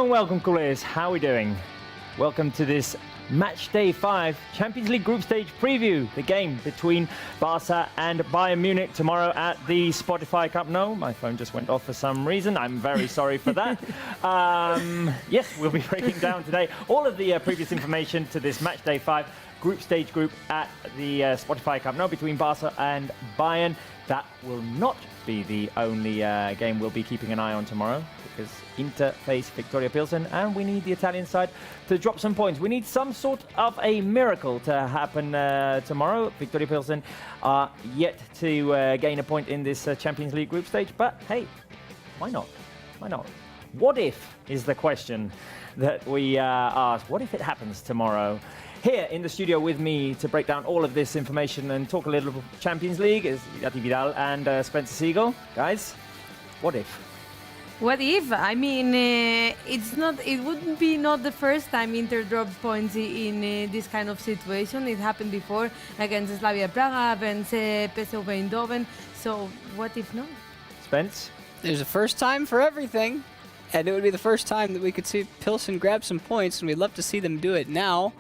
and welcome, Coolers. How are we doing? Welcome to this Matchday 5 Champions League group stage preview. The game between Barça and Bayern Munich tomorrow at the Spotify Cup. No, my phone just went off for some reason. I'm very sorry for that. Yes, we'll be breaking down today all of the previous information to this Matchday 5 group stage group at the Spotify Cup. No, between Barça and Bayern. That will not be the only game we'll be keeping an eye on tomorrow, because Inter face Victoria Pilsen, and we need the Italian side to drop some points. We need some sort of a miracle to happen tomorrow. Victoria Pilsen are yet to gain a point in this Champions League group stage, but hey, why not? Why not? What if is the question that we ask. What if it happens tomorrow? Here in the studio with me to break down all of this information and talk a little Champions League is Yati Vidal and Spencer Siegel. Guys, what if? What if? I mean, it wouldn't be not the first time Inter drops points in this kind of situation. It happened before against Slavia Praga, against PSV Eindhoven. So what if not? Spence? There's a first time for everything. And it would be the first time that we could see Pilsen grab some points, and we'd love to see them do it now,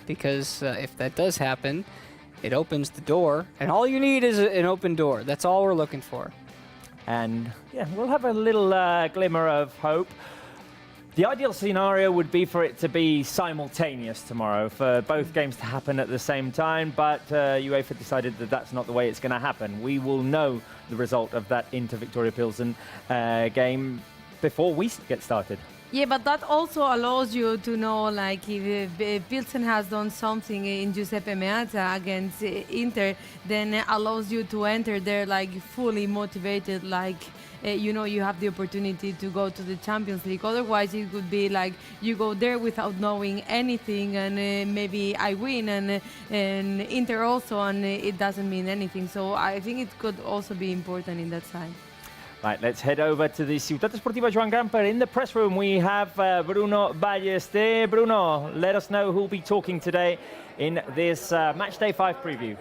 because if that does happen, it opens the door, and all you need is an open door. That's all we're looking for. And yeah, we'll have a little glimmer of hope. The ideal scenario would be for it to be simultaneous tomorrow, for both games to happen at the same time, but UEFA decided that that's not the way it's going to happen. We will know the result of that Inter Victoria Pilsen game before we get started. Yeah, but that also allows you to know, like, if Pilsen has done something in Giuseppe Meazza against Inter, then it allows you to enter there, like, fully motivated, like, you know, you have the opportunity to go to the Champions League. Otherwise, it would be like you go there without knowing anything, and maybe I win, and Inter also, and it doesn't mean anything. So I think it could also be important in that side. Right, let's head over to the Ciutat Esportiva Joan Gamper. In the press room, we have Bruno Ballester. Bruno, let us know who'll be talking today in this Matchday 5 preview.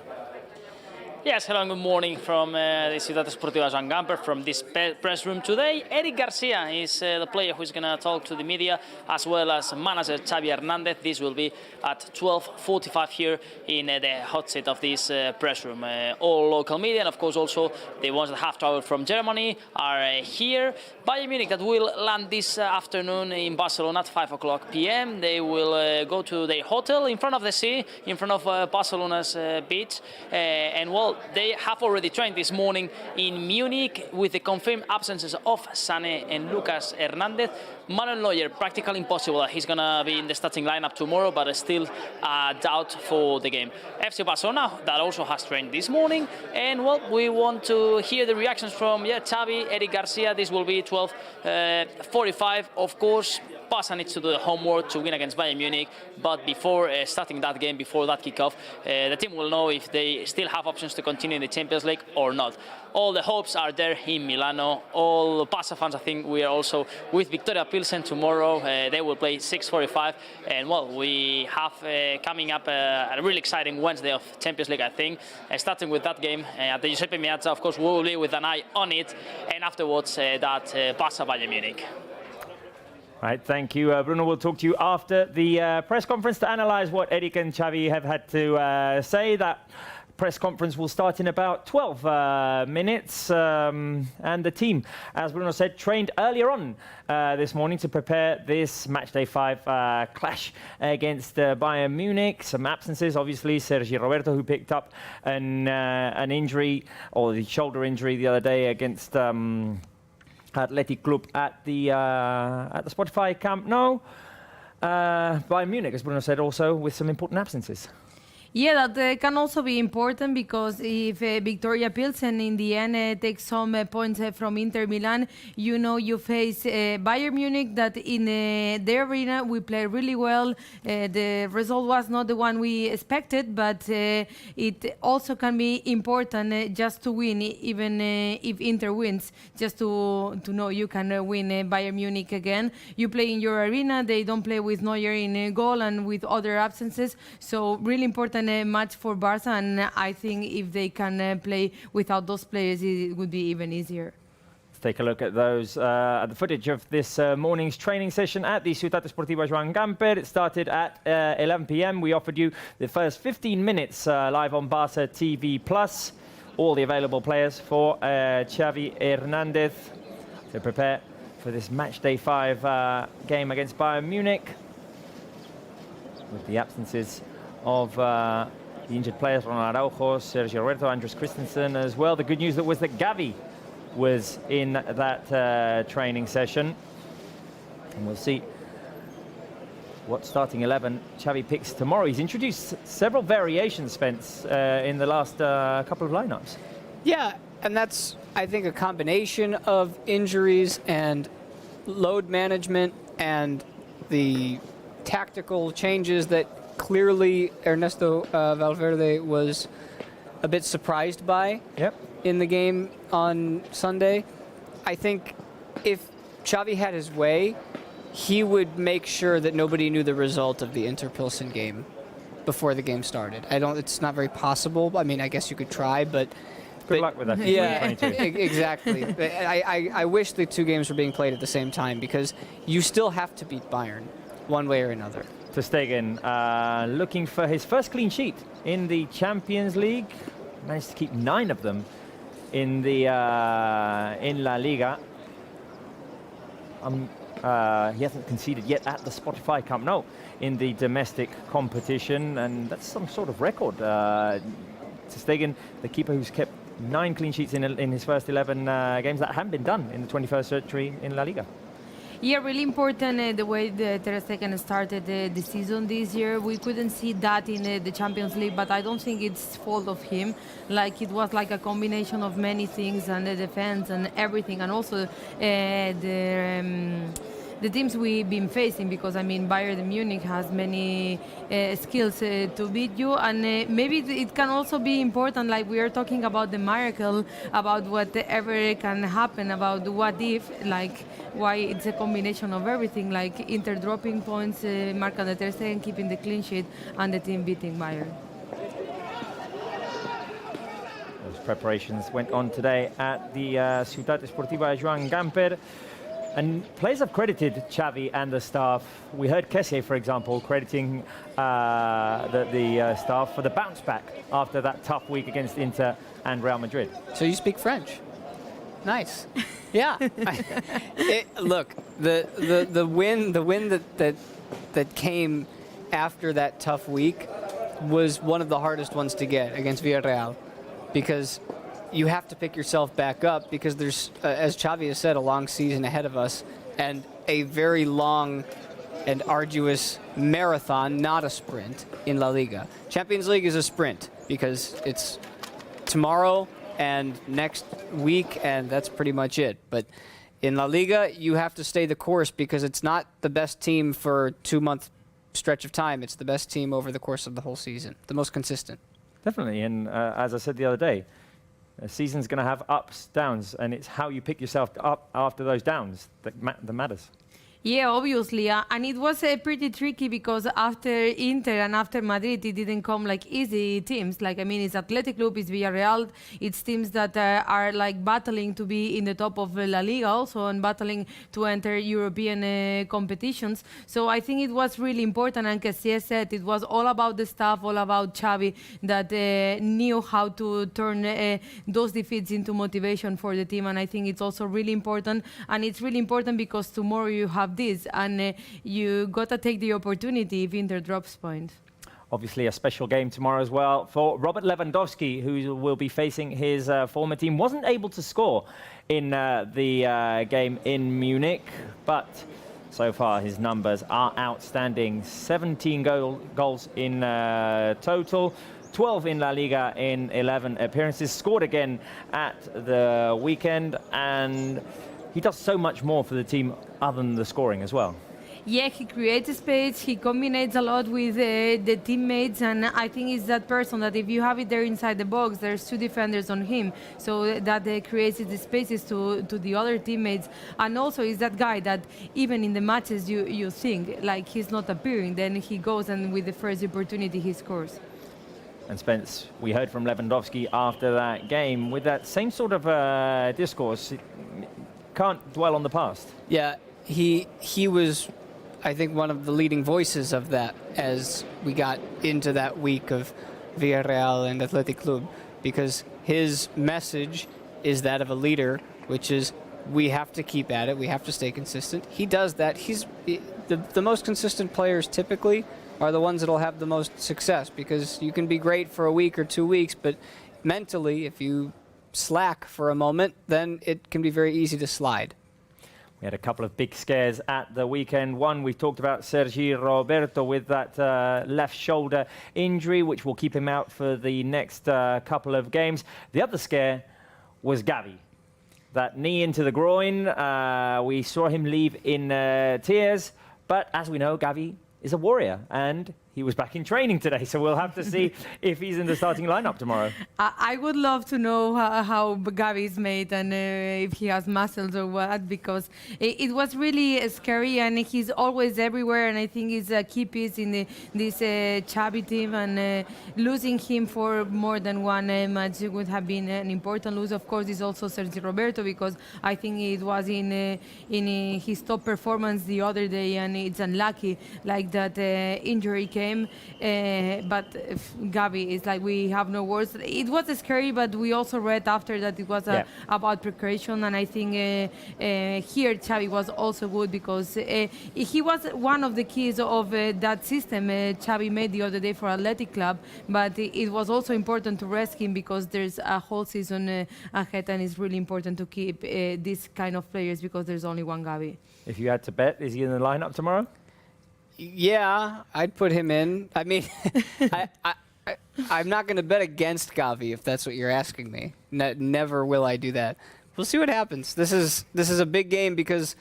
Yes, hello and good morning from the Ciutat Esportiva Joan Gamper, from this press room today. Eric Garcia is the player who's going to talk to the media, as well as manager Xavi Hernandez. This will be at 12:45 here in the hot seat of this press room. All local media, and of course also the ones that have traveled from Germany are here. Bayern Munich, that will land this afternoon in Barcelona at 5 p.m. They will go to their hotel in front of the sea, in front of Barcelona's beach, and well, they have already trained this morning in Munich with the confirmed absences of Sané and Lucas Hernandez. Manuel Neuer, practically impossible that he's going to be in the starting lineup tomorrow, but still a doubt for the game. FC Barcelona, that also has trained this morning, and well, we want to hear the reactions from Xavi, Eric Garcia. This will be 12:45. Of course, Barça needs to do the homework to win against Bayern Munich, but before starting that game, before that kickoff, the team will know if they still have options to continue in the Champions League or not. All the hopes are there in Milano. All Barça fans, I think, we are also with Victoria Pilsen tomorrow. They will play 6:45, and well, we have coming up a really exciting Wednesday of Champions League, I think, starting with that game at the Giuseppe Meazza. Of course, we will be with an eye on it, and afterwards that Barça Bayern Munich. Right, thank you, Bruno. We'll talk to you after the press conference to analyse what Eric and Xavi have had to say. That press conference will start in about 12 minutes. And the team, as Bruno said, trained earlier on this morning to prepare this Matchday 5 clash against Bayern Munich. Some absences, obviously. Sergi Roberto, who picked up an injury, or the shoulder injury the other day against Athletic Club at the Spotify Camp Nou. Bayern Munich, as Bruno said, also with some important absences. Yeah, that can also be important, because if Victoria Pilsen in the end takes some points from Inter Milan, you know you face Bayern Munich, that in their arena we play really well. The result was not the one we expected, but it also can be important just to win, even if Inter wins, just to know you can win Bayern Munich again. You play in your arena, they don't play with Neuer in goal and with other absences, so really important match for Barça, and I think if they can play without those players, it would be even easier. take a look at those, at the footage of this morning's training session at the Ciutat Esportiva Joan Gamper. It started at 11 p.m. We offered you the first 15 minutes live on Barça TV+. All the available players for Xavi Hernandez to prepare for this Matchday 5 game against Bayern Munich. With the absences of the injured players, Ronald Araujo, Sergio Roberto, Andres Christensen as well. The good news was that Xavi was in that training session. And we'll see what starting 11 Xavi picks tomorrow. He's introduced several variations, Spence, in the last couple of lineups. Yeah, and that's, I think, a combination of injuries and load management and the tactical changes that clearly Ernesto Valverde was a bit surprised by in the game on Sunday. I think if Xavi had his way, he would make sure that nobody knew the result of the Inter-Pilsen game before the game started. It's not very possible. I mean, I guess you could try, but good luck with that. Yeah, exactly. I wish the two games were being played at the same time, because you still have to beat Bayern one way or another. Ter Stegen looking for his first clean sheet in the Champions League. Managed to keep 9 of them in the in La Liga. He hasn't conceded yet at the Spotify Camp Nou in the domestic competition, and that's some sort of record. Ter Stegen, the keeper who's kept 9 clean sheets in his first 11 games. That hadn't been done in the 21st century in La Liga. Yeah, really important the way Ter Stegen started the season this year. We couldn't see that in the Champions League, but I don't think it's fault of him. Like, it was like a combination of many things, and the defense and everything, and also the teams we've been facing, because I mean Bayern Munich has many skills to beat you, and maybe it can also be important, like we are talking about the miracle, about whatever can happen, about what if, like why it's a combination of everything, like Inter dropping points, Marc Ter Stegen keeping the clean sheet, and the team beating Bayern. Those preparations went on today at the Ciutat Esportiva Joan Gamper. And players have credited Xavi and the staff. We heard Kessie, for example, crediting the staff for the bounce back after that tough week against Inter and Real Madrid. So you speak French? Nice. Yeah. Look, the win that came after that tough week was one of the hardest ones to get against Villarreal, because you have to pick yourself back up, because there's, as Xavi has said, a long season ahead of us and a very long and arduous marathon, not a sprint, in La Liga. Champions League is a sprint because it's tomorrow and next week, and that's pretty much it. But in La Liga, you have to stay the course, because it's not the best team for a 2-month stretch of time. It's the best team over the course of the whole season, the most consistent. Definitely, and as I said the other day, a season's going to have ups, downs, and it's how you pick yourself up after those downs that matters. Yeah, obviously, and it was pretty tricky, because after Inter and after Madrid, it didn't come like easy teams. Like, I mean, it's Athletic Club, it's Villarreal, it's teams that are like battling to be in the top of La Liga also, and battling to enter European competitions. So I think it was really important, and Kessie said it was all about the staff, all about Xavi, that knew how to turn those defeats into motivation for the team. And I think it's also really important, and it's really important because tomorrow you have this, and you gotta take the opportunity if Inter drops points. Obviously a special game tomorrow as well for Robert Lewandowski, who will be facing his former team. Wasn't able to score in the game in Munich, but so far his numbers are outstanding. 17 goals in total, 12 in La Liga in 11 appearances. Scored again at the weekend, and he does so much more for the team other than the scoring as well. Yeah, he creates space, he combines a lot with the teammates, and I think it's that person that if you have it there inside the box, there's 2 defenders on him, so that creates the spaces to the other teammates. And also is that guy that even in the matches you think like he's not appearing, then he goes and with the first opportunity he scores. And Spence, we heard from Lewandowski after that game with that same sort of discourse. can't dwell on the past. Yeah, he was, I think, one of the leading voices of that as we got into that week of Villarreal and Athletic Club, because his message is that of a leader, which is we have to keep at it, we have to stay consistent. He does that. He's the most consistent players typically are the ones that'll have the most success, because you can be great for a week or 2 weeks, but mentally, if you slack for a moment, then it can be very easy to slide. We had a couple of big scares at the weekend. One, we talked about Sergi Roberto with that left shoulder injury, which will keep him out for the next couple of games. The other scare was Xavi. That knee into the groin. We saw him leave in tears. But as we know, Xavi is a warrior, and he was back in training today, so we'll have to see if he's in the starting lineup tomorrow. I would love to know how Gavi is made and if he has muscles or what, because it was really scary, and he's always everywhere, and I think he's a key piece in this Xavi team, and losing him for more than one match would have been an important loss. Of course, it's also Sergio Roberto, because I think it was in his top performance the other day, and it's unlucky like that injury came. But Gavi is like, we have no words. It was scary, but we also read after that it was about precaution, and I think here Xavi was also good, because he was one of the keys of that system Xavi made the other day for Athletic Club, but it was also important to rest him, because there's a whole season ahead, and it's really important to keep these kind of players, because there's only one Gavi. If you had to bet, is he in the lineup tomorrow? Yeah, I'd put him in. I mean, I'm not going to bet against Xavi, if that's what you're asking me. Never will I do that. We'll see what happens. This is a big game, because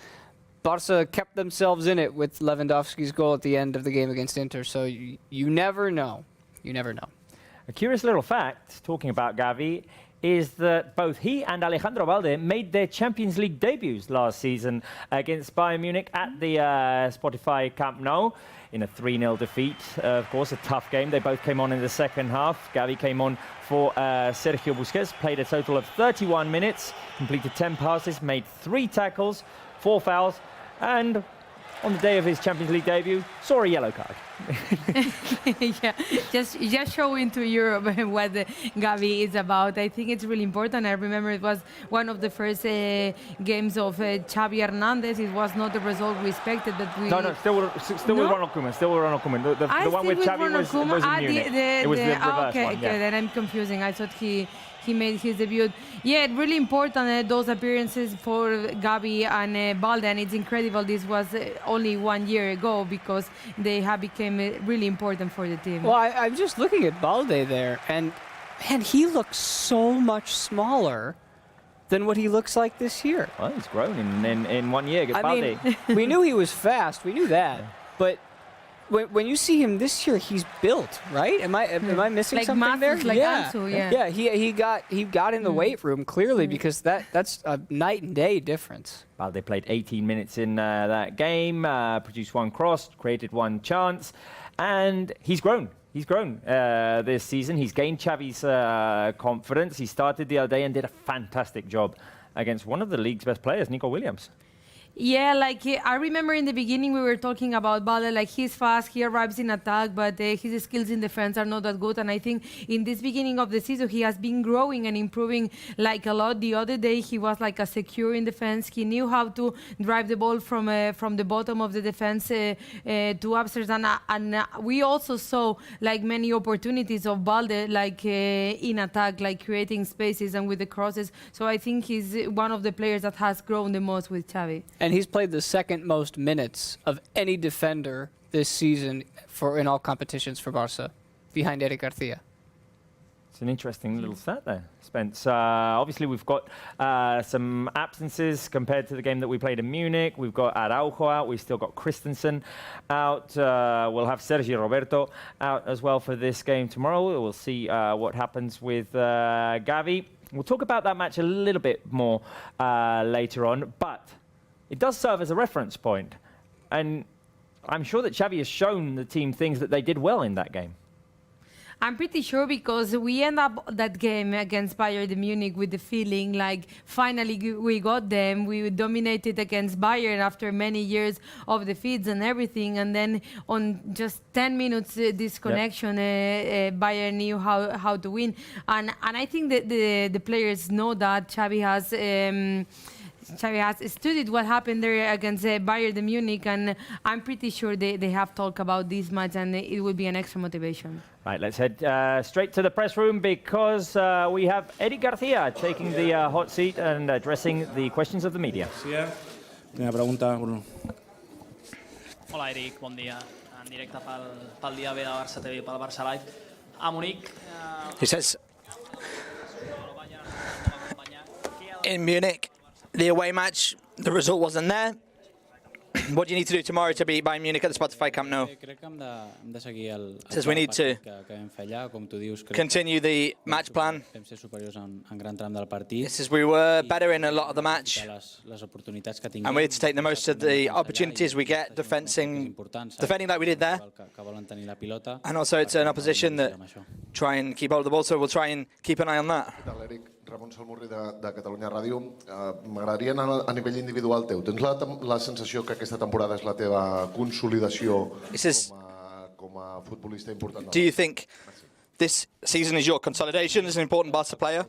Barça kept themselves in it with Lewandowski's goal at the end of the game against Inter. So you never know. You never know. A curious little fact, talking about Xavi, is that both he and Alejandro Balde made their Champions League debuts last season against Bayern Munich at the Spotify Camp Nou in a 3-0 defeat. Of course, a tough game. They both came on in the second half. Xavi came on for Sergio Busquets, played a total of 31 minutes, completed 10 passes, made 3 tackles, 4 fouls, and on the day of his Champions League debut, saw a yellow card. Yeah, just showing to Europe what Gavi is about. I think it's really important. I remember it was one of the first games of Xavi Hernandez. It was not the result we expected, but we... No, still with Ronald Koeman. Still with Ronald Koeman. The one with Xavi was in Munich. It was the reverse okay, one. Okay, then I'm confusing. I thought he made his debut. Yeah, really important, those appearances for Gavi and Balde, and it's incredible this was only 1 year ago, because they have become really important for the team. Well, I'm just looking at Balde there, and man, he looks so much smaller than what he looks like this year. Well, he's grown in 1 year. I mean, we knew he was fast. We knew that. But when you see him this year, he's built, right? Am I missing like something there? Like Ansu, yeah. He got in the weight room clearly, because that's a night and day difference. Balde played 18 minutes in that game, produced 1 cross, created 1 chance, and he's grown. He's grown this season. He's gained Xavi's confidence. He started the other day and did a fantastic job against one of the league's best players, Nico Williams. Yeah, like I remember in the beginning we were talking about Balde, like he's fast, he arrives in attack, but his skills in defense are not that good. And I think in this beginning of the season he has been growing and improving like a lot. The other day he was like a secure in defense. He knew how to drive the ball from the bottom of the defense to upstairs. And we also saw like many opportunities of Balde, like in attack, like creating spaces and with the crosses. So I think he's one of the players that has grown the most with Xavi. And he's played the second most minutes of any defender this season in all competitions for Barça, behind Eric Garcia. It's an interesting little stat there, Spence. Obviously, we've got some absences compared to the game that we played in Munich. We've got Araujo out. We've still got Christensen out. We'll have Sergio Roberto out as well for this game tomorrow. We'll see what happens with Xavi. We'll talk about that match a little bit more later on, but it does serve as a reference point. And I'm sure that Xavi has shown the team things that they did well in that game. I'm pretty sure because we end up that game against Bayern Munich with the feeling like finally we got them. We dominated against Bayern after many years of defeats and everything, and then on just 10 minutes disconnection, Bayern knew how to win. And I think that the players know that. Xavi has studied what happened there against Bayern Munich, and I'm pretty sure they have talked about this match, and it will be an extra motivation. Right, let's head straight to the press room because we have Eric Garcia taking the hot seat and addressing the questions of the media. Primera pregunta, Bruno. Hola, Eric, bon dia. En directe pel dia B de Barça TV pel Barça Live. A Munic. He says, in Munich, the away match, the result wasn't there. What do you need to do tomorrow to beat Bayern Munich at the Spotify Camp Nou? Says we need to continue the match plan. He says we were better in a lot of the match, and we need to take the most of the opportunities we get defending like we did there. And also it's an opposition that try and keep hold of the ball, so we'll try and keep an eye on that. Ramon Salmurri de Catalunya Ràdio. M'agradaria anar a nivell individual teu. Tens la sensació que aquesta temporada és la teva consolidació com a futbolista important? Do you think this season is your consolidation as an important Barca player?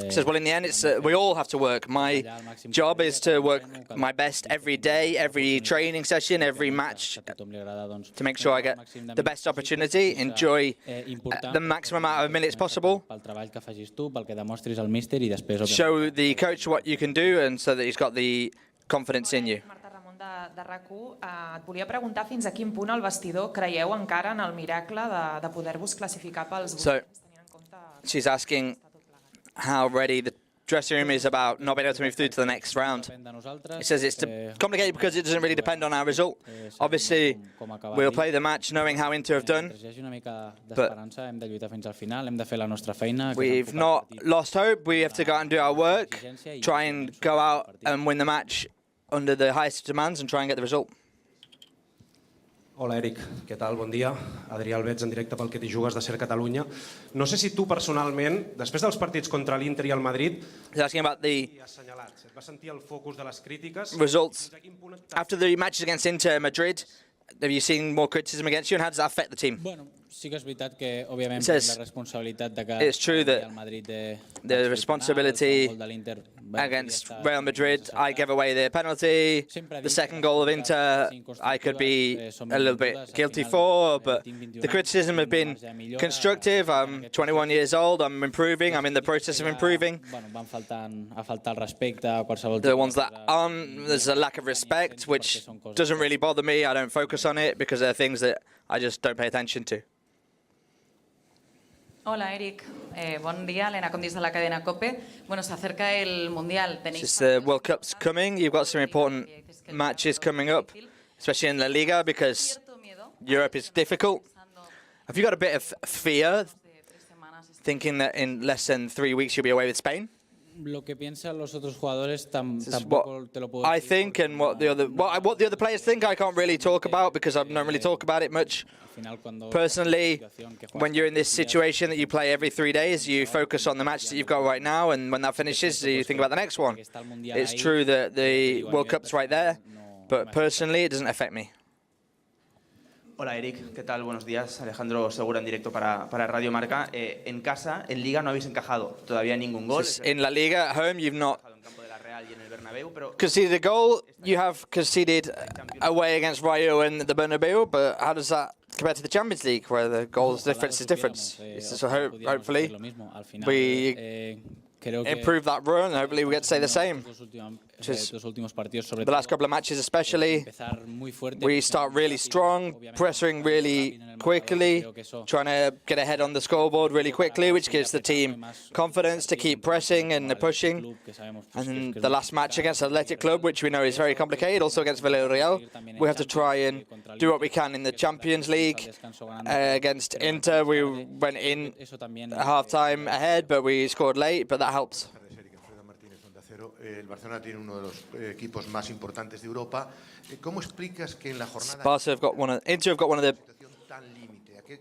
He says, well, in the end, it's we all have to work. My job is to work my best every day, every training session, every match, to make sure I get the best opportunity, enjoy the maximum amount of minutes possible, show the coach what you can do, and so that he's got the confidence in you. De RAC1, et volia preguntar fins a quin punt al vestidor creieu encara en el miracle de poder-vos classificar pels So, she's asking how ready the dressing room is about not being able to move through to the next round. It says it's complicated because it doesn't really depend on our result. Obviously, we'll play the match knowing how Inter have done, but we've not lost hope. We have to go out and do our work, try and go out and win the match under the highest demands and try and get the result. Hola, Eric. Què tal? Bon dia. Adrià Albets, en directe pel que t'hi jugues de Ser Catalunya. No sé si tu personalment, després dels partits contra l'Inter i el Madrid, assenyalat, et va sentir el focus de les crítiques. Results. After the matches against Inter and Madrid, have you seen more criticism against you, and how does that affect the team? Sí que és veritat que, òbviament, la responsabilitat de que it's true that the responsibility against Real Madrid, I gave away the penalty, the second goal of Inter, I could be a little bit guilty for, but the criticism has been constructive. I'm 21 years old, I'm improving, I'm in the process of improving. The ones that aren't, there's a lack of respect, which doesn't really bother me. I don't focus on it because they're things that I just don't pay attention to. Hola, Eric. Bon dia, Elena Condis de la cadena COPE. Bueno, se acerca el Mundial. The World Cup's coming. You've got some important matches coming up, especially in La Liga, because Europe is difficult. Have you got a bit of fear, thinking that in less than 3 weeks you'll be away with Spain? Lo que piensan los otros jugadores tampoco te lo puedo decir. I think, and what the other players think, I can't really talk about because I don't really talk about it much. Personally, when you're in this situation that you play every 3 days, you focus on the match that you've got right now, and when that finishes, you think about the next one. It's true that the World Cup's right there, but personally, it doesn't affect me. Hola, Eric. ¿Qué tal? Buenos días. Alejandro Segura en directo para Radio Marca. En casa, en Liga, no habéis encajado todavía ningún gol. In La Liga, at home, you've not conceded a goal. You have conceded away against Rayo and the Bernabeu, but how does that compare to the Champions League, where the goals difference is different? So hopefully, we improve that run, and hopefully we get to say the same. The last couple of matches especially, we start really strong, pressing really quickly, trying to get ahead on the scoreboard really quickly, which gives the team confidence to keep pressing and pushing. And then the last match against Athletic Club, which we know is very complicated, also against Villarreal, we have to try and do what we can in the Champions League. Against Inter, we went in half-time ahead, but we scored late, but that helps. El Barcelona tiene uno de los equipos más importantes de Europa. ¿Cómo explicas que en la jornada Barca have got one of, Inter have got one of the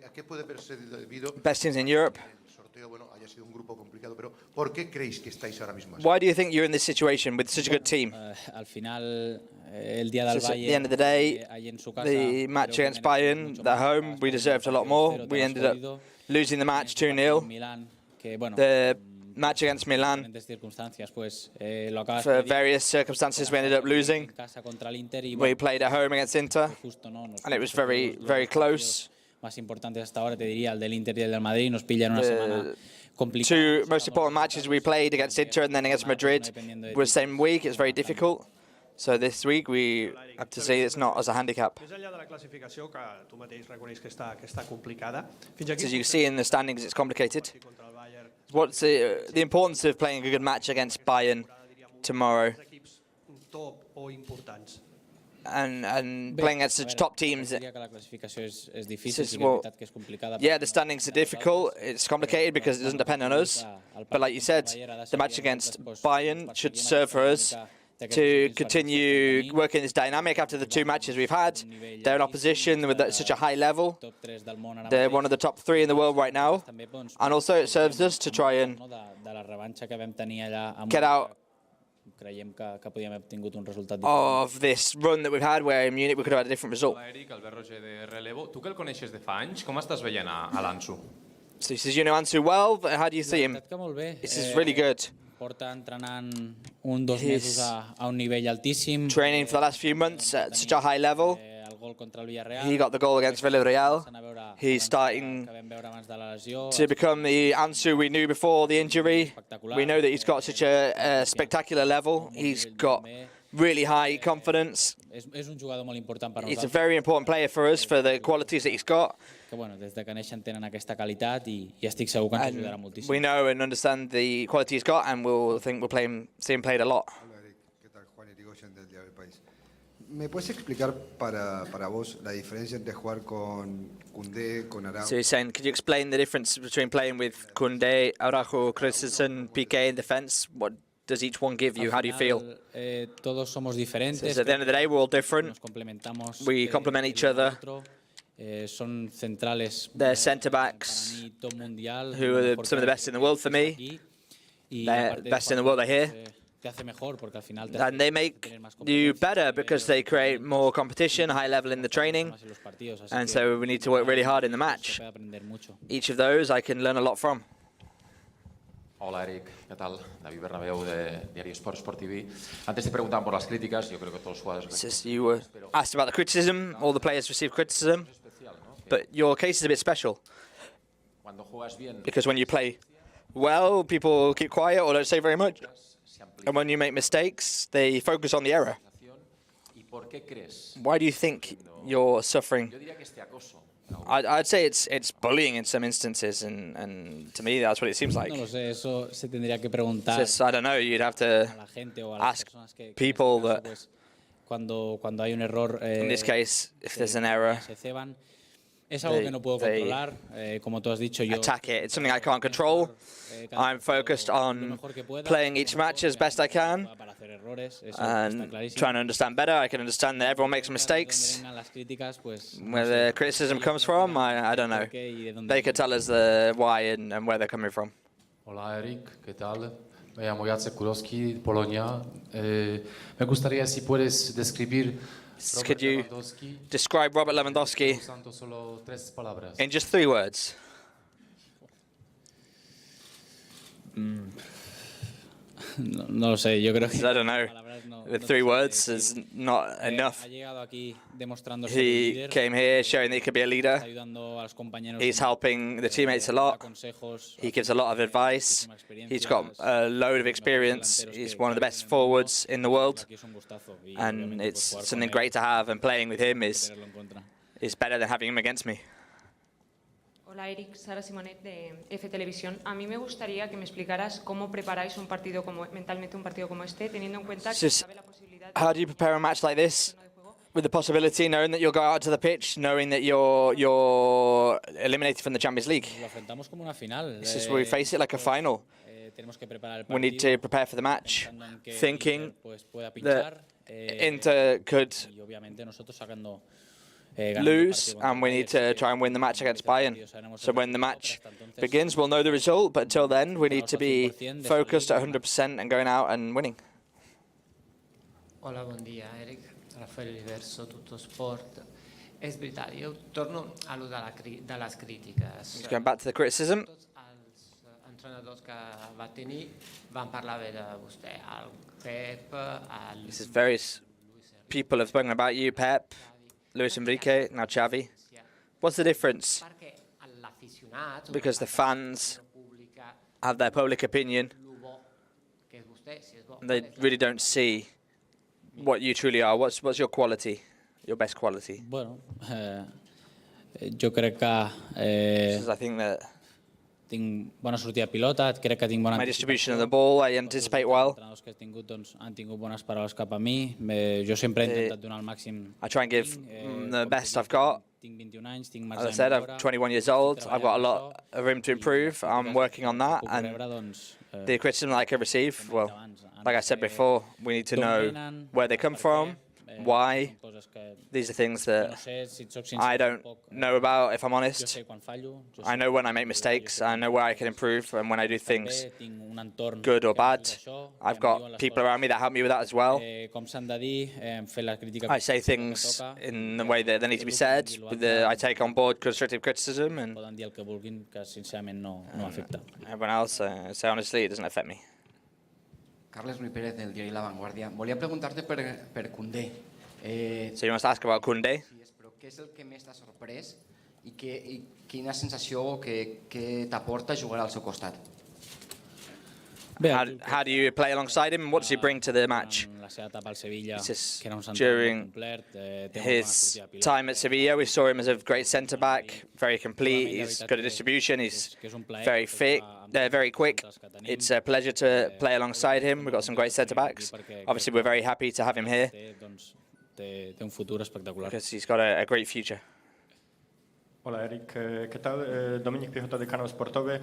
¿A qué puede ser debido? Best teams in Europe. El sorteo, bueno, haya sido un grupo complicado, pero ¿por qué creéis que estáis ahora mismo así? Why do you think you're in this situation with such a good team? Al final, el día del So at the Bayern, end of the day, ahí en su casa, the match creo que against merecimos Bayern, mucho at más. home, we deserved a lot more. We ended up losing the match 2-0. Milán, que bueno, The match against Milan, diferentes circunstancias, pues lo acabas for de decir, various circumstances, we ended up losing. en casa contra el Inter y We bueno, played at home against Inter, justo, ¿no? Nos and it was justo very, los very partidos close. más importantes hasta ahora, te diría, el del Inter y el del Madrid, nos pillan una semana complicada. Two most important matches we played against Inter and then against Madrid were the same week. It's very difficult. So this week we have to say it's not as a handicap. Més enllà de la classificació, que tu mateix reconeix que està complicada, fins As you can see in the standings, it's complicated. What's the importance of playing a good match against Bayern tomorrow top o importants. and playing against such top teams? Diria que la classificació és difícil, Says, sí que és well, veritat que és complicada. yeah, the standings are difficult. It's complicated because it doesn't depend on us. But like you said, the match against Bayern should serve for us to continue working this dynamic after the two matches we've had. They're in opposition with such a high level. They're one of the top 3 in the world right now. And also it serves us to try and de la revanxa que vam tenir allà amb get out creiem que podíem haver obtingut un resultat diferent. Of this run that we've had where in Munich we could have had a different result. Hola, Eric, Albert Roger de Relevo. Tu que el coneixes de fa anys, com estàs veient a l'Ansu? So he says you know Ansu well, but how do you see him? This is really good. Porta entrenant 1-2 mesos a un nivell altíssim. Training for the last few months at such a high level. El gol contra el Villarreal. He got the goal against Villarreal. He's starting to become the Ansu we knew before the injury. We know that he's got such a spectacular level. He's got really high confidence. És un jugador molt important per He's a nosaltres. very important player for us for the qualities that he's got. Que bueno, des de que neixen tenen aquesta qualitat i estic segur que ens ajudarà moltíssim. We know and understand the quality he's got, and we'll see him played a lot. ¿Me puedes explicar para vos la diferencia entre jugar con Koundé, con Araujo? So he's saying, could you explain the difference between playing with Koundé, Araujo, Christensen, Piqué in defence? What does each one give you? How do you feel? Todos somos diferentes. So at the end of the day, we're all different. Nos complementamos. We complement each other. Son centrales. They're centre backs who are some of the best in the world for me. They're best in the world, I hear. And they make you better because they create more competition, high level in the training. And so we need to work really hard in the match. Each of those I can learn a lot from. Hola Eric, ¿qué tal? David Bernabeu de Diario Sport TV. Antes te preguntaban por las críticas, yo creo que todos los jugadores... Since you were asked about the criticism, all the players receive criticism, but your case is a bit special. Because when you play well, people keep quiet or don't say very much. And when you make mistakes, they focus on the error. Why do you think you're suffering? I'd say it's bullying in some instances, and to me that's what it seems like. No lo sé, eso se tendría que preguntar. I don't know, you'd have to ask people that, cuando hay un error, in this case, if there's an error, se ceban. Es algo que no puedo controlar, como tú has dicho, yo attack it. It's something I can't control. I'm focused on playing each match as best I can and trying to understand better. I can understand that everyone makes mistakes. Where the criticism comes from, I don't know. They could tell us why and where they're coming from. Hola Eric, ¿qué tal? Me llamo Jacek Kulowski, Polonia. Me gustaría si puedes describir Could you describe Robert Lewandowski in just 3 words? No lo sé, yo creo que I don't know. With 3 words is not enough. He came here showing that he could be a leader. He's helping the teammates a lot. He gives a lot of advice. He's got a load of experience. He's one of the best forwards in the world. And it's something great to have, and playing with him is better than having him against me. Hola Eric, Sara Simonet de F Televisión. A mí me gustaría que me explicaras cómo preparáis mentalmente un partido como este, teniendo en cuenta que cabe la posibilidad. How do you prepare a match like this, with the possibility, knowing that you'll go out to the pitch, knowing that you're eliminated from the Champions League? This is where we face it like a final. We need to prepare for the match, thinking that Inter could lose, and we need to try and win the match against Bayern. So when the match begins, we'll know the result, but until then, we need to be focused at 100% and going out and winning. Hola, bon dia, Eric. Rafael Diverso, Tutto Sport. És veritat, jo torno a lo de les crítiques. Going back to the criticism. Els entrenadors que va tenir van parlar bé de vostè, el Pep, el... This is various people have spoken about you, Pep, Luis Enrique, now Xavi. What's the difference? Because the fans have their public opinion. They really don't see what you truly are. What's your quality, your best quality? Bueno, jo crec que I think that tinc bona sortida de pilota, crec que tinc bona my distribution of the ball, I anticipate well. Els entrenadors que he tingut doncs, han tingut bones paraules cap a mi. Jo sempre he intentat donar el màxim. I try and give the best I've got. Tinc 21 anys, tinc As I said, I'm 21 years old. I've got a lot of room to improve. I'm working on that. And the criticism that I can receive, well, like I said before, we need to know where they come from, why. These are things that I don't know about, if I'm honest. I know when I make mistakes, I know where I can improve, and when I do things good or bad. I've got people around me that help me with that as well. I say things in the way that they need to be said. I take on board constructive criticism, and everyone else, say honestly, it doesn't affect me. Carles Ruiz Pérez, del diari La Vanguardia. Volia preguntar-te per Koundé. So you must ask about Koundé? Però què és el que més t'ha sorprès i quina sensació que t'aporta jugar al seu costat? How do you play alongside him, and what does he bring to the match? During his time at Sevilla, we saw him as a great centre-back, very complete, he's good at distribution, he's very fit, very quick. It's a pleasure to play alongside him. We've got some great centre-backs. Obviously, we're very happy to have him here because he's got a great future. Hola Eric, ¿qué tal? Dominic Piechota de Canal Sportowy.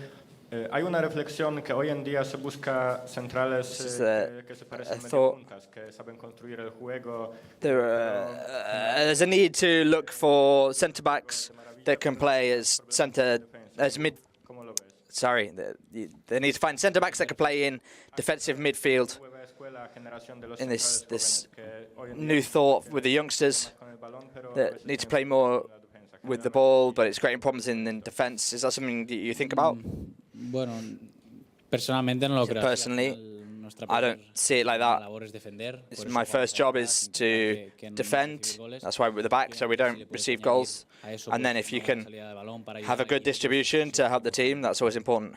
Hay una reflexión que hoy en día se busca centrales que se parecen mediapuntas, que saben construir el juego. There's a need to look for centre-backs that can play as mid. Sorry, they need to find centre-backs that can play in defensive midfield. In this new thought with the youngsters that need to play more with the ball, but it's creating problems in defence. Is that something that you think about? Bueno, personalmente no lo creo. Personally, I don't see it like that. My first job is to defend. That's why we're the back, so we don't receive goals. And then if you can have a good distribution to help the team, that's always important.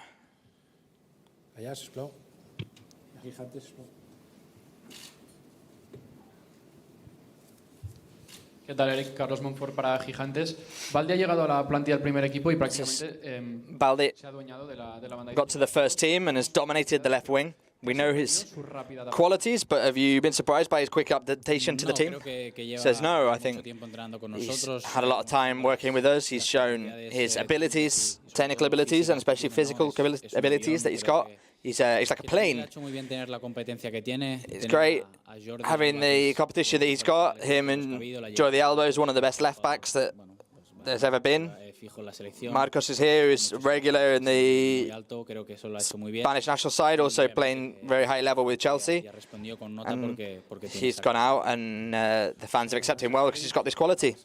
¿Qué tal, Eric? Carlos Monfort para Gigantes. Valde ha llegado a la plantilla del primer equipo y prácticamente se ha adueñado de la banda. Got to the first team and has dominated the left wing. We know his qualities, but have you been surprised by his quick adaptation to the team? Says no, I think he's had a lot of time working with us. He's shown his abilities, technical abilities, and especially physical abilities that he's got. He's like a plane. It's great having the competition that he's got. Him and Jordi Alba is one of the best left-backs that there's ever been. Marcos is here, who's regular in the Spanish national side, also playing very high level with Chelsea. And he's gone out, and the fans have accepted him well because he's got this quality.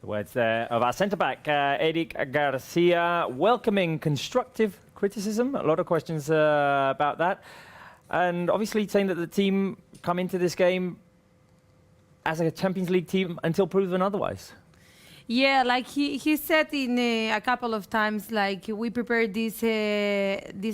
The words there of our centre-back, Eric Garcia, welcoming constructive criticism. A lot of questions about that. And obviously saying that the team come into this game as a Champions League team until proven otherwise. Yeah, like he said in a couple of times, like we prepared this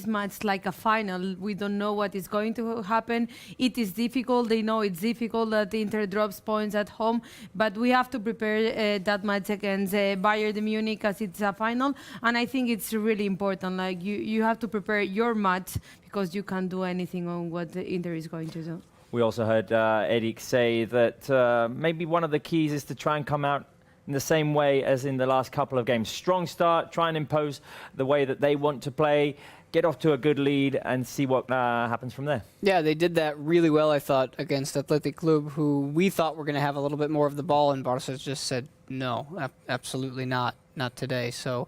match like a final. We don't know what is going to happen. It is difficult. They know it's difficult that Inter drops points at home, but we have to prepare that match against Bayern Munich as it's a final. And I think it's really important. Like you have to prepare your match because you can't do anything on what Inter is going to do. We also heard Eric say that maybe one of the keys is to try and come out in the same way as in the last couple of games. Strong start, try and impose the way that they want to play, get off to a good lead and see what happens from there. Yeah, they did that really well, I thought, against Athletic Club, who we thought were going to have a little bit more of the ball, and Barca just said, no, absolutely not today. So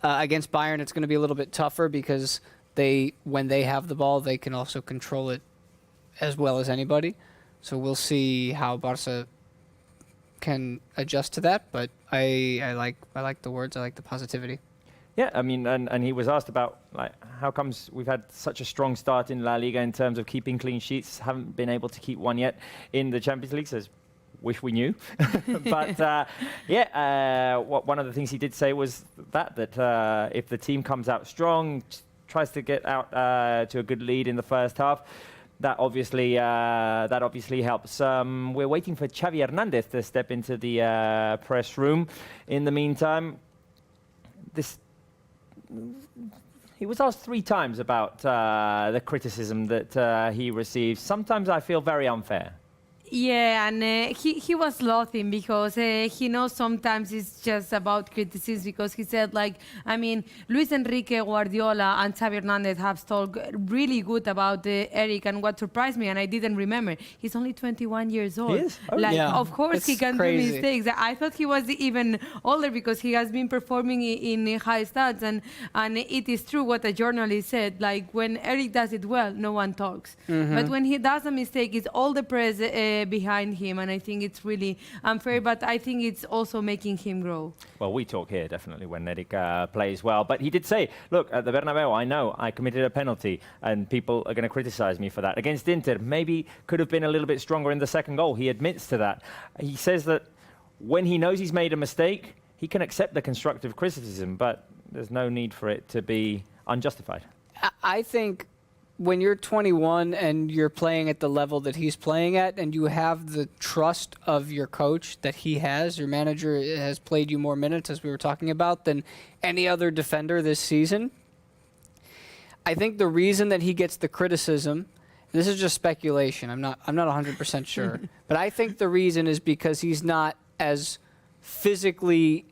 against Bayern, it's going to be a little bit tougher because when they have the ball, they can also control it as well as anybody. So we'll see how Barca can adjust to that, but I like the words, I like the positivity. Yeah, I mean, and he was asked about how comes we've had such a strong start in La Liga in terms of keeping clean sheets, haven't been able to keep one yet in the Champions League. Says, wish we knew. But one of the things he did say was that if the team comes out strong, tries to get out to a good lead in the first half, that obviously helps. We're waiting for Xavi Hernandez to step into the press room. In the meantime, he was asked 3 times about the criticism that he receives. Sometimes I feel very unfair. Yeah, and he was laughing because he knows sometimes it's just about criticism, because he said, Luis Enrique, Guardiola and Xavi Hernandez have talked really good about Eric, and what surprised me, and I didn't remember, he's only 21 years old. He is? Oh. Of course he can do mistakes. I thought he was even older because he has been performing in high stats, and it is true what a journalist said, when Eric does it well, no one talks. Mm-hmm. But when he does a mistake, it's all the press behind him, and I think it's really unfair, but I think it's also making him grow. Well, we talk here definitely when Eric plays well, but he did say, look, at the Bernabeu, I know I committed a penalty and people are going to criticize me for that. Against Inter, maybe could have been a little bit stronger in the second goal. He admits to that. He says that when he knows he's made a mistake, he can accept the constructive criticism, but there's no need for it to be unjustified. I think when you're 21 and you're playing at the level that he's playing at, and you have the trust of your coach that he has, your manager has played you more minutes, as we were talking about, than any other defender this season, I think the reason that he gets the criticism, this is just speculation, I'm not 100% sure, but I think the reason is because he's not as physically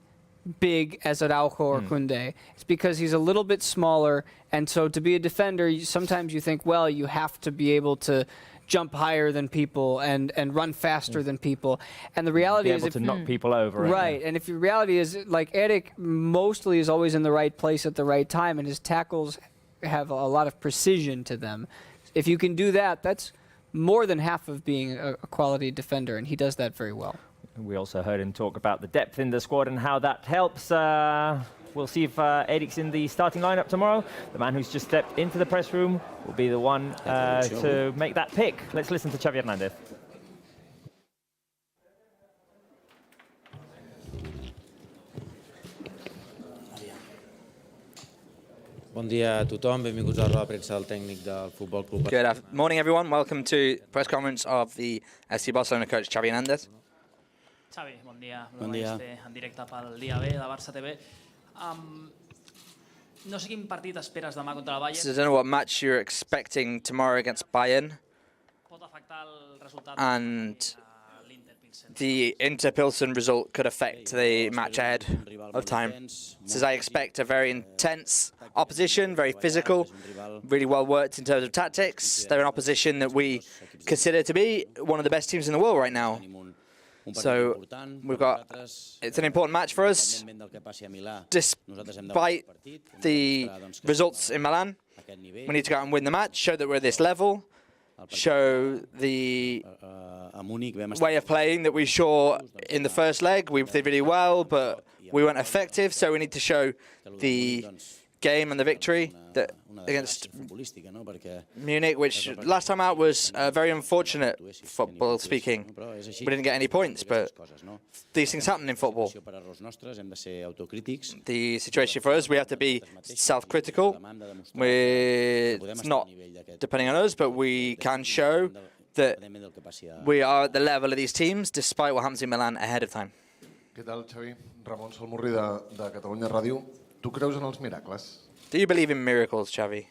big as Araujo or Koundé. It's because he's a little bit smaller, and so to be a defender, sometimes you think, well, you have to be able to jump higher than people and run faster than people. And the reality is, to knock people over. Right, and if the reality is, Eric mostly is always in the right place at the right time, and his tackles have a lot of precision to them. If you can do that, that's more than half of being a quality defender, and he does that very well. We also heard him talk about the depth in the squad and how that helps. We'll see if Eric's in the starting lineup tomorrow. The man who's just stepped into the press room will be the one to make that pick. Let's listen to Xavi Hernandez. Bon dia a tothom, benvinguts a la roda de premsa del tècnic del Futbol Club Barcelona. Good morning, everyone. Welcome to the press conference of the FC Barcelona coach Xavi Hernandez. Xavi, bon dia. Bon dia. En directe pel Dia B de Barça TV. No sé quin partit esperes demà contra el Bayern. So I don't know what match you're expecting tomorrow against Bayern. Pot afectar el resultat And the Inter-Pilsen result could affect the match ahead of time. Says I expect a very intense opposition, very physical, really well worked in terms of tactics. They're an opposition that we consider to be one of the best teams in the world right now. So it's an important match for us. Despite the results in Milan, we need to go out and win the match, show that we're at this level, show the way of playing that we saw in the first leg. We did really well, but we weren't effective, so we need to show the game and the victory that against Munich, which last time out was very unfortunate, football speaking. We didn't get any points, but these things happen in football. The situation for us, we have to be self-critical. It's not depending on us, but we can show that we are at the level of these teams, despite what happens in Milan ahead of time. Què tal, Xavi? Ramon Salmurri de Catalunya Ràdio. Tu creus en els miracles? Do you believe in miracles, Xavi?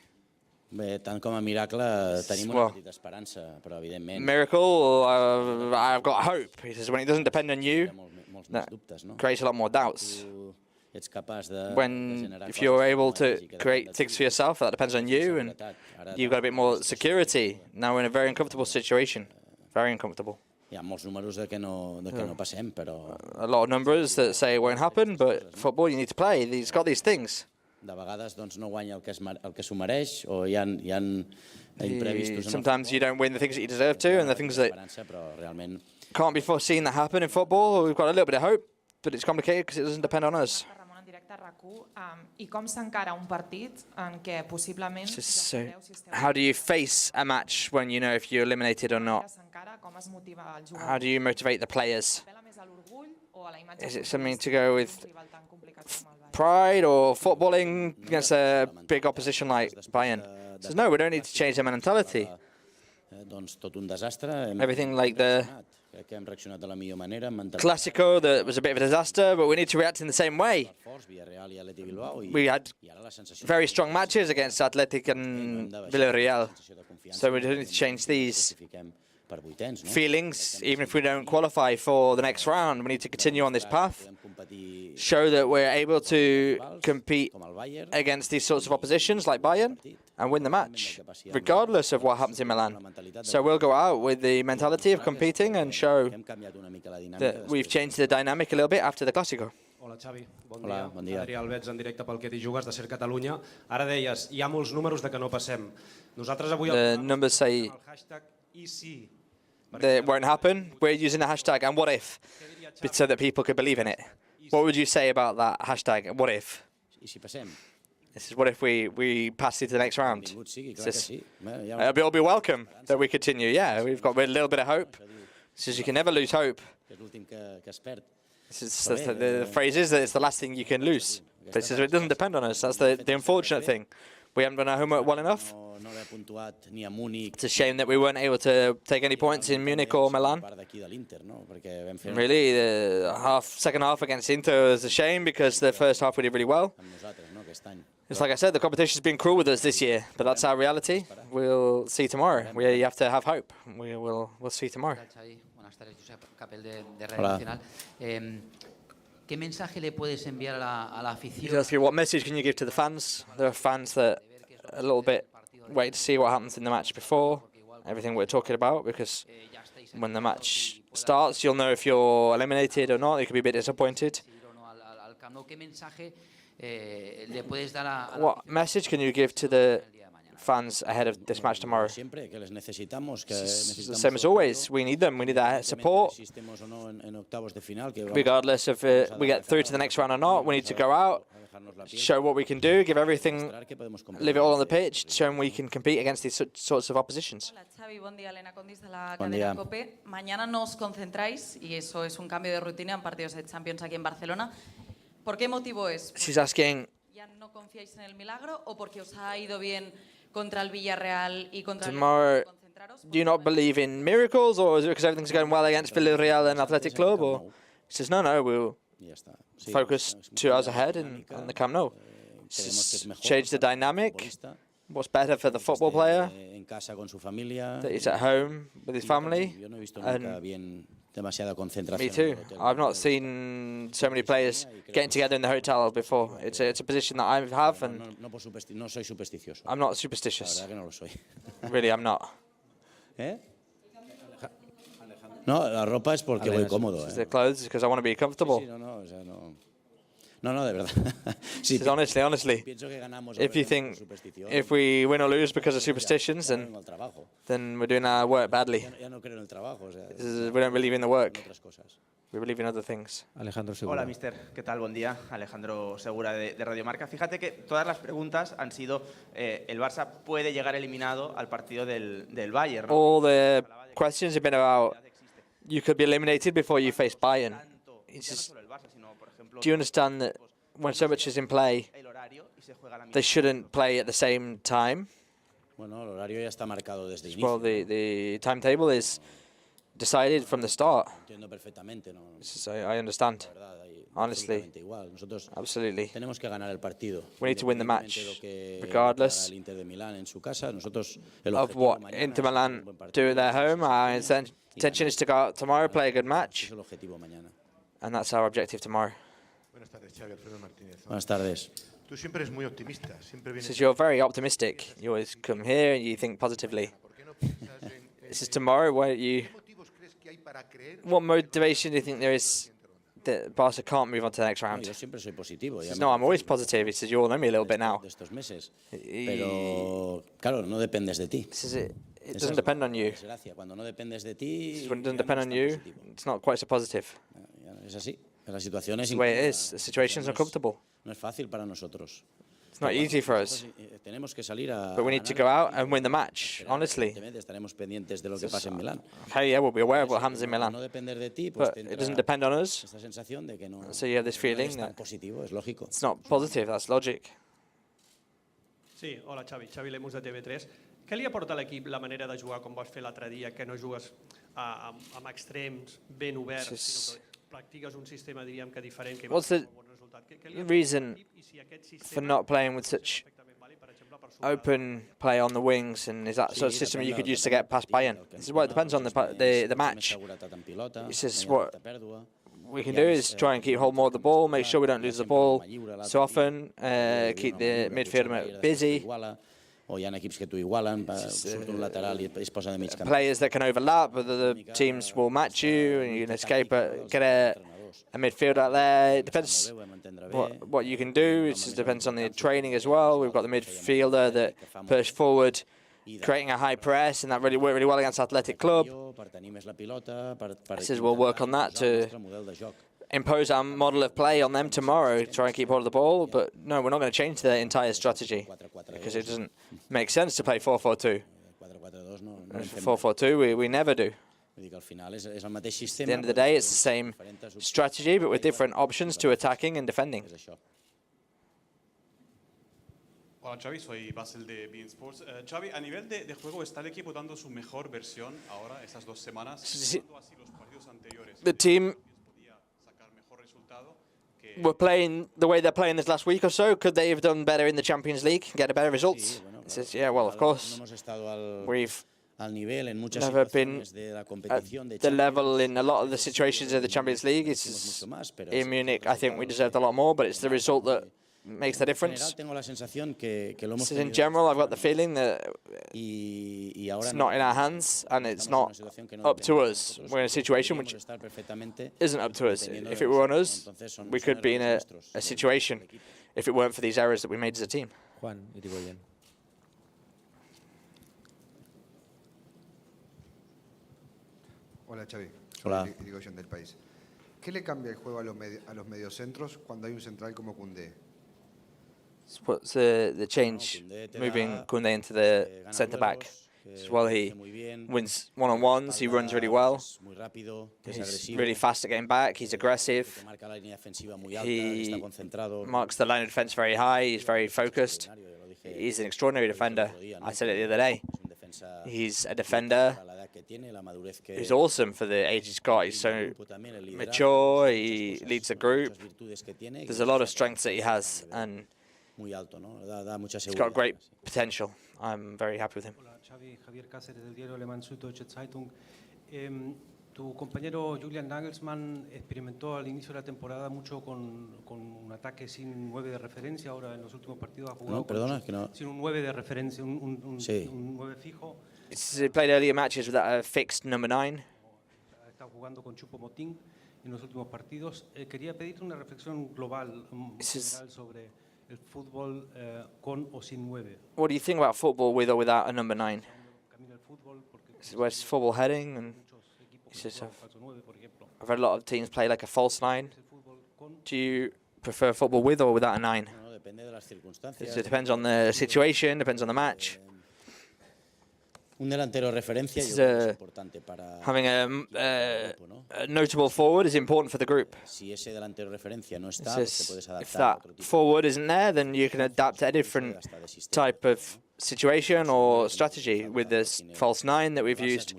Bé, tant com a miracle tenim una petita esperança, però evidentment... Miracle, I've got hope. He says when it doesn't depend on you, that creates a lot more doubts. If you're able to create things for yourself, that depends on you, and you've got a bit more security. Now we're in a very uncomfortable situation. Very uncomfortable. A lot of numbers that say it won't happen, but football, you need to play. It's got these things. Sometimes you don't win the things that you deserve to, and the things that can't be foreseen that happen in football. We've got a little bit of hope, but it's complicated because it doesn't depend on us. I com s'encara un partit en què possiblement... So, how do you face a match when you know if you're eliminated or not? How do you motivate the players? Is it something to go with pride or footballing against a big opposition like Bayern? Says, no, we don't need to change their mentality. Everything like the Clásico, that was a bit of a disaster, but we need to react in the same way. We had very strong matches against Athletic and Villarreal, so we need to change these feelings. Even if we don't qualify for the next round, we need to continue on this path, show that we're able to compete against these sorts of oppositions like Bayern and win the match, regardless of what happens in Milan. So we'll go out with the mentality of competing and show that we've changed the dynamic a little bit after the Clásico. Hola, Xavi. Bon dia. Adrià Albets, en directe pel que t'hi jugues, de Ser Catalunya. Ara deies, hi ha molts números de que no passem. Nosaltres avui... The numbers say that it won't happen. We're using the hashtag, and what if, so that people could believe in it. What would you say about that hashtag, what if? This is what if we pass into the next round. It'll be welcome that we continue. Yeah, we've got a little bit of hope. Says you can never lose hope. This is the phrase is that it's the last thing you can lose. This is, it doesn't depend on us. That's the unfortunate thing. We haven't done our homework well enough. It's a shame that we weren't able to take any points in Munich or Milan. Really, the second half against Inter was a shame because the first half we did really well. It's like I said, the competition's been cruel with us this year, but that's our reality. We'll see tomorrow. We have to have hope. We'll see tomorrow. ¿Qué mensaje le puedes enviar a la afición? What message can you give to the fans? There are fans that are a little bit wait to see what happens in the match before everything we're talking about, because when the match starts, you'll know if you're eliminated or not. You could be a bit disappointed. What message can you give to the fans ahead of this match tomorrow? It's the same as always. We need them. We need that support. Regardless if we get through to the next round or not, we need to go out, show what we can do, give everything, leave it all on the pitch, show them we can compete against these sorts of oppositions. Hola Xavi, buen día, Elena Condis de la cadena COPE. Mañana no os concentráis y eso es un cambio de rutina en partidos de Champions aquí en Barcelona. ¿Por qué motivo es? She's asking, ¿Ya no confiáis en el milagro o porque os ha ido bien contra el Villarreal y contra tomorrow, do you not believe in miracles, or is it because everything's going well against Villarreal and Athletic Club? Or he says, no, we'll focus 2 hours ahead on the Camp Nou. Change the dynamic. What's better for the football player? That he's at home with his family. And me too. I've not seen so many players getting together in the hotel before. It's a position that I have, and I'm not superstitious. Really, I'm not. No, la ropa es porque voy cómodo. The clothes because I want to be comfortable. No, de verdad. Sí, honestly, if you think if we win or lose because of superstitions, then we're doing our work badly. We don't believe in the work. We believe in other things. Alejandro Segura. Hola, mister. ¿Qué tal? Buen día. Alejandro Segura de Radio Marca. Fíjate que todas las preguntas han sido el Barça puede llegar eliminado al partido del Bayern, ¿no? All the questions have been about you could be eliminated before you face Bayern. Do you understand that when so much is in play, they shouldn't play at the same time? Well, the timetable is decided from the start. I understand. Honestly, absolutely. We need to win the match, regardless of what Inter Milan do at their home. Our intention is to go out tomorrow, play a good match, and that's our objective tomorrow. Buenas tardes. Tú siempre eres muy optimista. Siempre vienes. Says you're very optimistic. You always come here and you think positively. This is tomorrow. Why don't you? What motivation do you think there is that Barca can't move on to the next round? Yo siempre soy positivo. He says, no, I'm always positive. He says, you all know me a little bit now. Estos meses. Pero claro, no dependes de ti. Says it doesn't depend on you. Cuando no dependes de ti. When it doesn't depend on you, it's not quite so positive. Es así. La situación es the way it is. The situation's uncomfortable. No es fácil para nosotros. It's not easy for us. Tenemos que salir a But we need to go out and win the match, honestly. Estaremos pendientes de lo que pasa en Milán. Okay, yeah, we'll be aware of what happens in Milan. No depender de ti, But it doesn't depend on us. Esta sensación de que no. So you have this feeling that positivo, es lógico. It's not positive, that's logic. Sí, hola Xavi, Xavi Lemus de TV3. Què li aporta a l'equip la manera de jugar com vas fer l'altre dia, que no jugues amb extrems ben oberts, sinó que practiques un sistema, diríem que diferent, que What's the reason for not playing with such open play on the wings, and is that sort of system you could use to get past Bayern? This is what it depends on the match. This is what we can do is try and keep hold more of the ball, make sure we don't lose the ball so often, keep the midfield busy. O hi ha equips que t'ho igualen, surt un lateral i es posa de mig camp. Players that can overlap, but the teams will match you, and you can escape, get a midfield out there. It depends what you can do. It just depends on the training as well. We've got the midfielder that push forward, creating a high press, and that really worked really well against Athletic Club. He says we'll work on that to impose our model of play on them tomorrow, try and keep hold of the ball. But no, we're not going to change the entire strategy because it doesn't make sense to play 4-4-2. 4-4-2, we never do. At the end of the day, it's the same strategy, but with different options to attacking and defending. Hola Xavi, soy Basel de beIN Sports. Xavi, a nivel de juego, ¿está el equipo dando su mejor versión ahora, estas 2 semanas? The team were playing the way they're playing this last week or so. Could they have done better in the Champions League, get better results? He says, yeah, well, of course. We've never been at the level in a lot of the situations of the Champions League. It's in Munich, I think we deserved a lot more, but it's the result that makes the difference. So in general, I've got the feeling that it's not in our hands and it's not up to us. We're in a situation which isn't up to us. If it were on us, we could be in a situation if it weren't for these errors that we made as a team. Juan, Irigoyen. Hola Xavi, Hola. soy Irigoyen del País. ¿Qué le cambia el juego a los mediocentros cuando hay un central como Koundé? What's the change moving Koundé into the centre-back? Well, he wins one-on-ones, he runs really well, he's really fast at getting back, he's aggressive, he marks the line of defence very high, he's very focused, he's an extraordinary defender. I said it the other day. He's a defender who's awesome for the age he's got. He's so mature, he leads the group, there's a lot of strengths that he has, and he's got great potential. I'm very happy with him. Hola, Xavi, Javier Cáceres del diario Alemán Süddeutsche Zeitung. Tu compañero Julian Nagelsmann experimentó al inicio de la temporada mucho con un ataque sin 9 de referencia. Ahora en los últimos partidos ha jugado sin un 9 de referencia, un 9 fijo. He played earlier matches without a fixed number 9. Ha estado jugando con Choupo-Moting en los últimos partidos. Quería pedirte una reflexión global, general sobre el fútbol con o sin 9. What do you think about football with or without a number 9? Where's football heading? And I've heard a lot of teams play like a false 9. Do you prefer football with or without a 9? It depends on the situation, depends on the match. Un delantero referencia having a notable forward is important for the group. Si ese delantero referencia no está, te puedes adaptar. If that forward isn't there, then you can adapt to a different type of situation or strategy with this false 9 that we've used.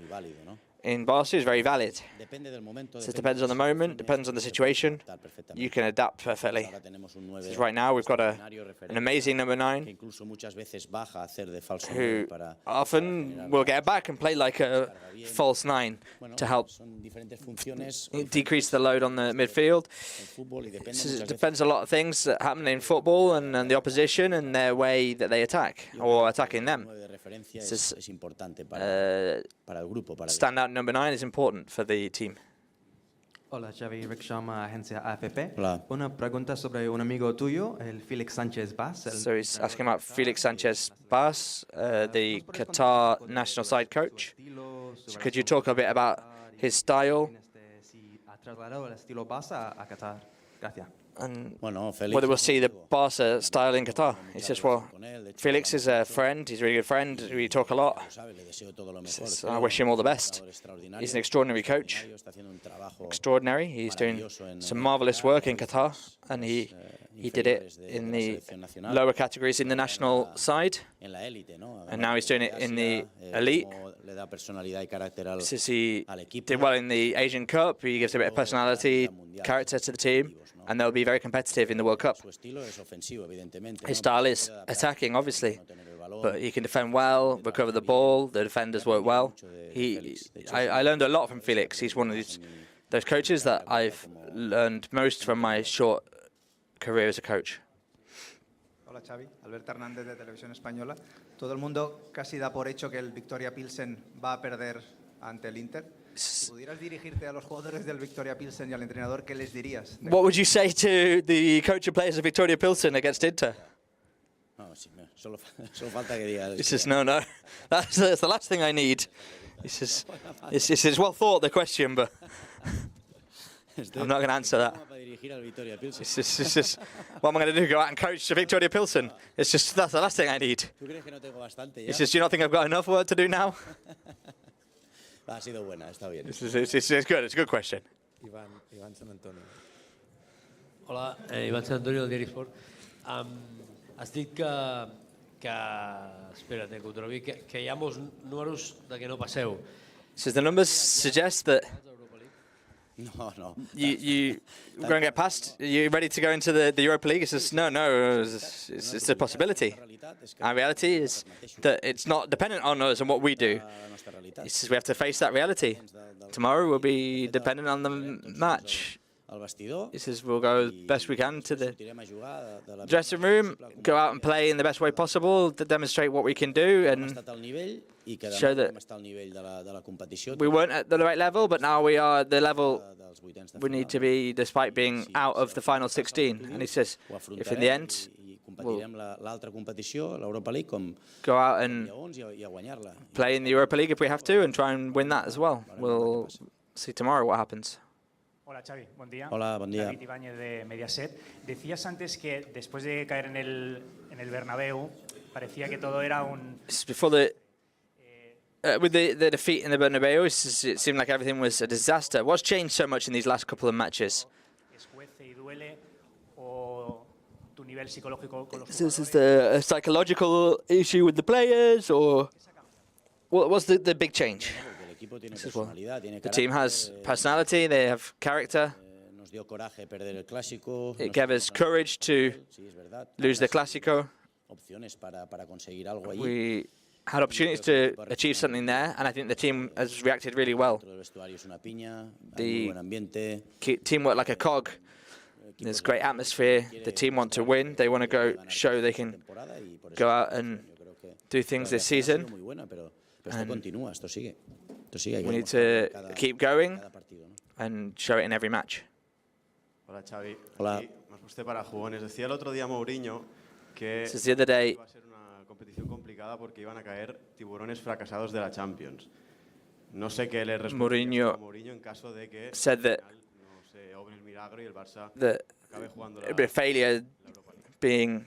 in Barca is very valid. So it depends on the moment, depends on the situation. You can adapt perfectly. So right now we've got an amazing number 9 who often will get back and play like a false 9 to help decrease the load on the midfield. It depends on a lot of things that happen in football and the opposition and their way that they attack or attacking them. Standout number 9 is important for the team. Hola, Xavi, Rick Sharma, agencia AFP. Hola. Una pregunta sobre un amigo tuyo, el Félix Sánchez Bas. So he's asking about Felix Sanchez Bas, the Qatar national side coach. So could you talk a bit about his style? And whether we'll see the Barca style in Qatar. He says, well, Felix is a friend, he's a really good friend, we talk a lot. Says, I wish him all the best. He's an extraordinary coach. Extraordinary. He's doing some marvellous work in Qatar, and he did it in the lower categories in the national side, and now he's doing it in the elite. Since he did well in the Asian Cup, he gives a bit of personality, character to the team, and they'll be very competitive in the World Cup. His style is attacking, obviously, but he can defend well, recover the ball, the defenders work well. I learned a lot from Felix. He's one of those coaches that I've learned most from my short career as a coach. Hola Xavi, Alberto Hernández de Televisión Española. Todo el mundo casi da por hecho que el Victoria Pilsen va a perder ante el Inter. Si pudieras dirigirte a los jugadores del Victoria Pilsen y al entrenador, ¿qué les dirías? What would you say to the coach and players of Victoria Pilsen against Inter? He says, no, that's the last thing I need. He says, it's well thought, the question, but I'm not going to answer that. It's just, what am I going to do, go out and coach the Victoria Pilsen? It's just, that's the last thing I need. He says, do you not think I've got enough work to do now? It's good, it's a good question. Iván San Antonio. Hola, Iván San Antonio del Diari Sport. Has dit espera't, que ho trobi, que hi ha molts números de que no passeu. So the numbers suggest that you're going to get past. You're ready to go into the Europa League. He says, no, it's a possibility. Our reality is that it's not dependent on us and what we do. He says we have to face that reality. Tomorrow will be dependent on the match. He says we'll go as best we can to the dressing room, go out and play in the best way possible to demonstrate what we can do and show that we weren't at the right level, but now we are at the level we need to be despite being out of the final 16. And he says if in the end we'll go out and play in the Europa League if we have to and try and win that as well. We'll see tomorrow what happens. Hola Xavi, buen día. Hola, buen día. David Ibáñez de Mediaset. Decías antes que después de caer en el Bernabéu parecía que todo era un. Before with the defeat in the Bernabéu, it seemed like everything was a disaster. What's changed so much in these last couple of matches? Is this a psychological issue with the players, or what's the big change? The team has personality, they have character. It gave us courage to lose the Clásico. We had opportunities to achieve something there, and I think the team has reacted really well. The team worked like a cog. There's great atmosphere. The team want to win. They want to show they can go out and do things this season. And we need to keep going and show it in every match. Hola Xavi. Hola. Más usted para jugones. Decía el otro día Mourinho que the other day, iba a ser una competición complicada porque iban a caer tiburones fracasados de la Champions. No sé qué le respondería a Mourinho en caso de que said that no se obre el milagro y el Barça acabe jugando it'd be a failure being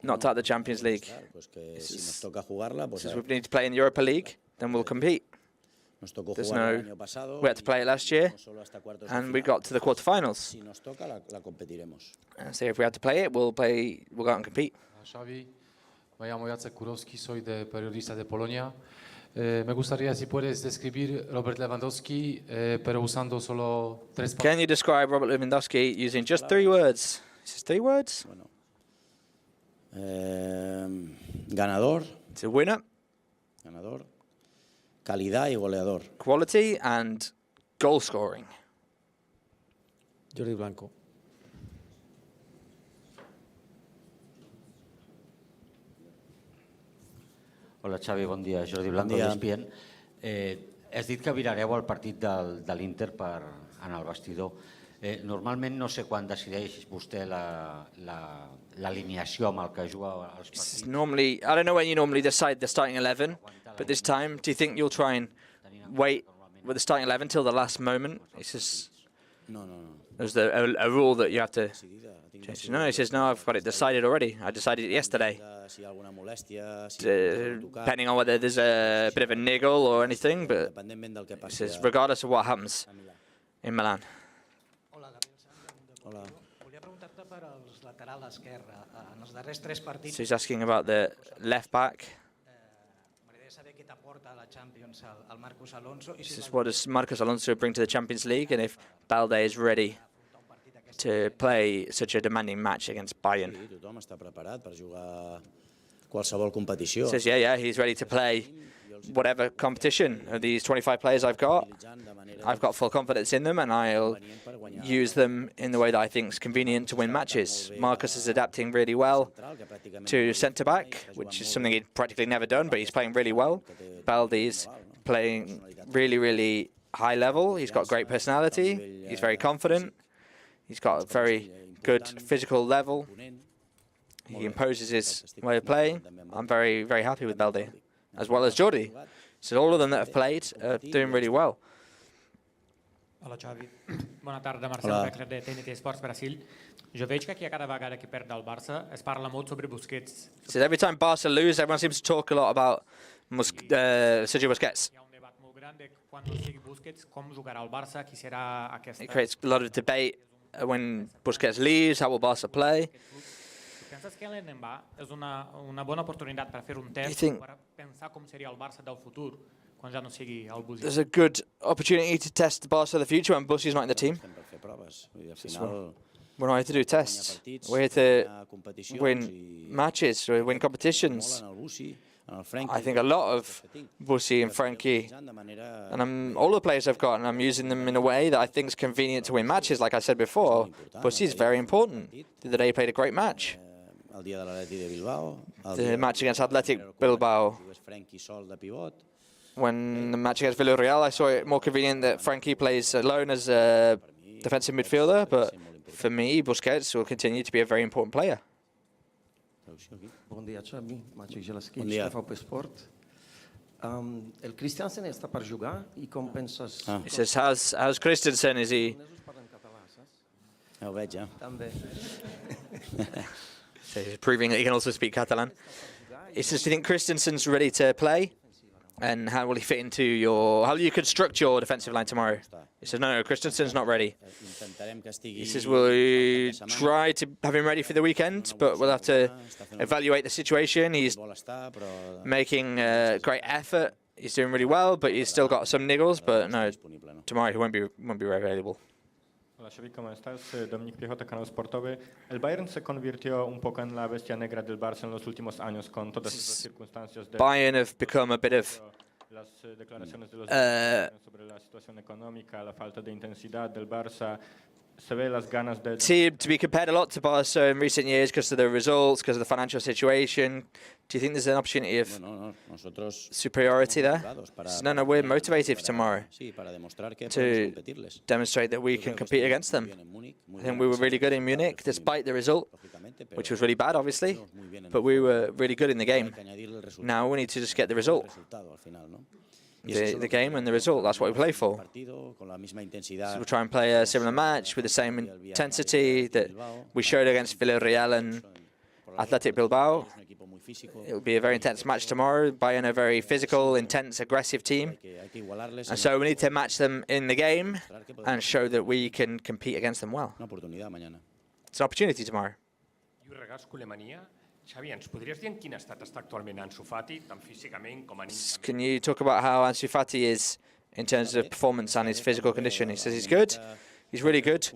knocked out of the Champions League. Says we need to play in the Europa League, then we'll compete. We had to play it last year, and we got to the quarterfinals. So if we had to play it, we'll go out and compete. Xavi, me llamo Jacek Kurowski, soy de periodista de Polonia. Me gustaría si puedes describir Robert Lewandowski, pero usando solo 3 palabras. Can you describe Robert Lewandowski using just 3 words? Is this 3 words? Ganador. It's a winner. Ganador. Calidad y goleador. Quality and goal scoring. Jordi Blanco. Hola Xavi, bon dia. Jordi Blanco, d'ESPN. Has dit que virareu el partit de l'Inter en el vestidor. Normalment no sé quan decideix vostè l'alineació amb el que juga als partits. Normally, I don't know when you normally decide the starting 11, but this time, do you think you'll try and wait with the starting 11 till the last moment? It's just, there's a rule that you have to change. No, he says, no, I've got it decided already. I decided it yesterday. Depending on whether there's a bit of a niggle or anything, but he says, regardless of what happens in Milan. So he's asking about the left back. He says, what does Marcos Alonso bring to the Champions League, and if Balde is ready to play such a demanding match against Bayern? He says, yeah, he's ready to play whatever competition of these 25 players I've got full confidence in them, and I'll use them in the way that I think is convenient to win matches. Marcus is adapting really well to centre-back, which is something he'd practically never done, but he's playing really well. Baldi's playing really, really high level. He's got great personality. He's very confident. He's got a very good physical level. He imposes his way of playing. I'm very, very happy with Baldi, as well as Jordi. So all of them that have played are doing really well. Hola, Xavi. Bona tarda, Marcel Beckler de TNT Sports Brasil. Jo veig que aquí cada vegada que perd el Barça es parla molt sobre Busquets. So every time Barca lose, everyone seems to talk a lot about Sergio Busquets. Hi ha un debat molt gran de quan no sigui Busquets, com jugarà el Barça, qui serà aquesta... It creates a lot of debate when Busquets leaves, how will Barca play? Penses que l'Enembà és una bona oportunitat per fer un test per pensar com seria el Barça del futur quan ja no sigui el Busquets? There's a good opportunity to test the Barca of the future when Busquets is not in the team. We're not here to do tests. We're here to win matches, or win competitions. I think a lot of Bussi and Frankie, and all the players I've got, and I'm using them in a way that I think is convenient to win matches. Like I said before, Bussi is very important. The other day he played a great match. The match against Athletic Bilbao. When the match against Villarreal, I saw it more convenient that Frankie plays alone as a defensive midfielder, but for me, Busquets will continue to be a very important player. Bon dia, Xavi. Matchday, FVP Sport. El Christensen està per jugar i com penses... He says, how's Christensen? Is he... Ja ho veig, ja. També. So he's proving that he can also speak Catalan. He says, do you think Christensen's ready to play? And how will he fit into your... How will you construct your defensive line tomorrow? He says, no, Christensen's not ready. He says, we'll try to have him ready for the weekend, but we'll have to evaluate the situation. He's making a great effort. He's doing really well, but he's still got some niggles. But no, tomorrow he won't be available. Hola Xavi, ¿cómo estás? Dominic Piejota, Canal Sportowy. El Bayern se convirtió un poco en la bestia negra del Barça en los últimos años con todas esas circunstancias. Bayern have become a bit of las declaraciones de los sobre la situación económica, la falta de intensidad del Barça. Se ve las ganas de team to be compared a lot to Barca in recent years because of the results, because of the financial situation. Do you think there's an opportunity of superiority there? No, we're motivated for tomorrow to demonstrate that we can compete against them. I think we were really good in Munich, despite the result, which was really bad, obviously, but we were really good in the game. Now we need to just get the result. The game and the result, that's what we play for. So we'll try and play a similar match with the same intensity that we showed against Villarreal and Athletic Bilbao. It will be a very intense match tomorrow. Bayern are a very physical, intense, aggressive team. And so we need to match them in the game and show that we can compete against them well. It's an opportunity tomorrow. I regards Culemania, Xavi, ens podries dir en quin estat està actualment Ansu Fati, tant físicament com anímicament? Can you talk about how Ansu Fati is in terms of performance and his physical condition? He says he's good. He's really good.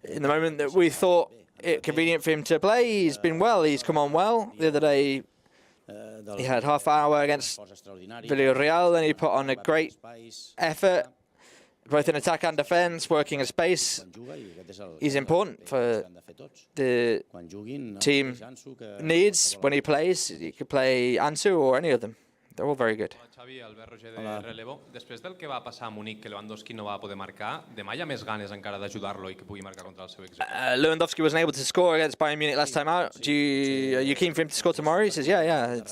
In the moment that we thought it convenient for him to play, he's been well. He's come on well. The other day, he had half hour against Villarreal, and he put on a great effort, both in attack and defence, working in space. He's important for the team needs when he plays. He could play Ansu or any of them. They're all very good. Xavi, Albert Roger de Relevo. Després del que va passar a Munic, que Lewandowski no va poder marcar, demà hi ha més ganes encara d'ajudar-lo i que pugui marcar contra el seu equip. Lewandowski wasn't able to score against Bayern Munich last time out. Are you keen for him to score tomorrow? He says, yeah.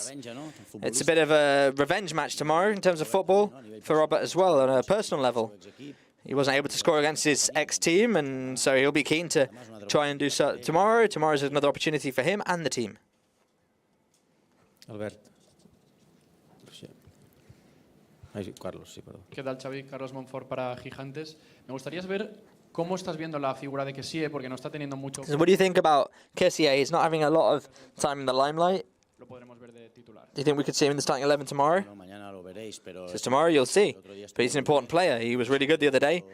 It's a bit of a revenge match tomorrow in terms of football for Robert as well on a personal level. He wasn't able to score against his ex-team, and so he'll be keen to try and do so tomorrow. Tomorrow is another opportunity for him and the team. Albert. Carlos, sí, perdón. ¿Qué tal, Xavi? Carlos Monfort para Gigantes. Me gustaría saber cómo estás viendo la figura de Kessie, porque no está teniendo mucho... So what do you think about Kessie? He's not having a lot of time in the limelight. Lo podremos ver de titular. Do you think we could see him in the starting 11 tomorrow? Says tomorrow you'll see. But he's an important player. He was really good the other day.